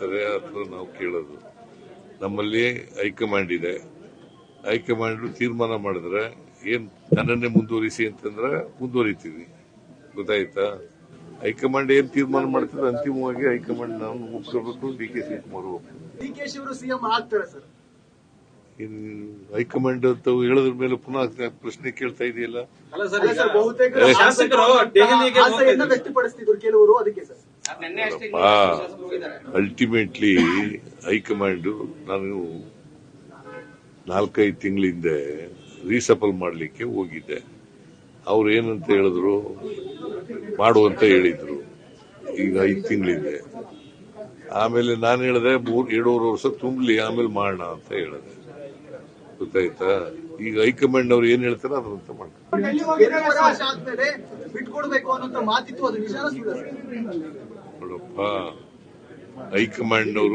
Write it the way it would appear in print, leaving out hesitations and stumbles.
ಹೇಳ್ತಾರೆ ಅಥವಾ ನಾವು ಕೇಳೋದು. ನಮ್ಮಲ್ಲಿ ಹೈಕಮಾಂಡ್ ಇದೆ. ಹೈಕಮಾಂಡ್ ತೀರ್ಮಾನ ಮಾಡಿದ್ರೆ ಏನ್ ನನ್ನನ್ನೇ ಮುಂದುವರಿಸಿ ಅಂತಂದ್ರೆ ಮುಂದುವರಿತೀವಿ. ಗೊತ್ತಾಯ್ತಾ? ಹೈಕಮಾಂಡ್ ಏನ್ ತೀರ್ಮಾನ ಮಾಡ್ತಾರೆ ಅಂತಿಮವಾಗಿ ಹೈಕಮಾಂಡ್ ನಾವು ಒಪ್ಕೋಬೇಕು. ಡಿ.ಕೆ. ಶಿವಕುಮಾರ್ ಡಿಕೆಶಿ ಅವರು ಸಿಎಂ ಆಗ್ತಾರೆ ಸರ್. ಹೈಕಮಾಂಡ್ ಅಂತ ಹೇಳೋದ್ರ ಮೇಲೆ ಪುನಃ ಪ್ರಶ್ನೆ ಕೇಳ್ತಾ ಇದೆಯಲ್ಲ. ಬಹುತೇಕ ವ್ಯಕ್ತಪಡಿಸ್ತಿದ್ರು ಕೆಲವರು, ಅದಕ್ಕೆ ಸರ್ ಅಲ್ಟಿಮೇಟ್ಲಿ ಹೈಕಮಾಂಡ್ ನಾನು 4-5 ತಿಂಗಳ ಹಿಂದೆ ರೀಸಫಲ್ ಮಾಡಲಿಕ್ಕೆ ಹೋಗಿದ್ದೆ. ಅವ್ರು ಏನಂತ ಹೇಳಿದ್ರು, ಮಾಡುವಂತ ಹೇಳಿದ್ರು. ಈಗ 5 ತಿಂಗಳಿಂದೆ. ಆಮೇಲೆ ನಾನು ಹೇಳಿದೆ 2.5 ವರ್ಷ ತುಂಬಲಿ, ಆಮೇಲೆ ಮಾಡೋಣ ಅಂತ ಹೇಳಿದೆ. ಗೊತ್ತಾಯ್ತಾ? ಈಗ ಹೈಕಮಾಂಡ್ ಅವ್ರು ಏನ್ ಹೇಳ್ತಾರೆ ಅದಂತ ಮಾಡ್ತಾರೆ. ನೋಡಪ್ಪ, ಹೈಕಮಾಂಡ್ ಅವರು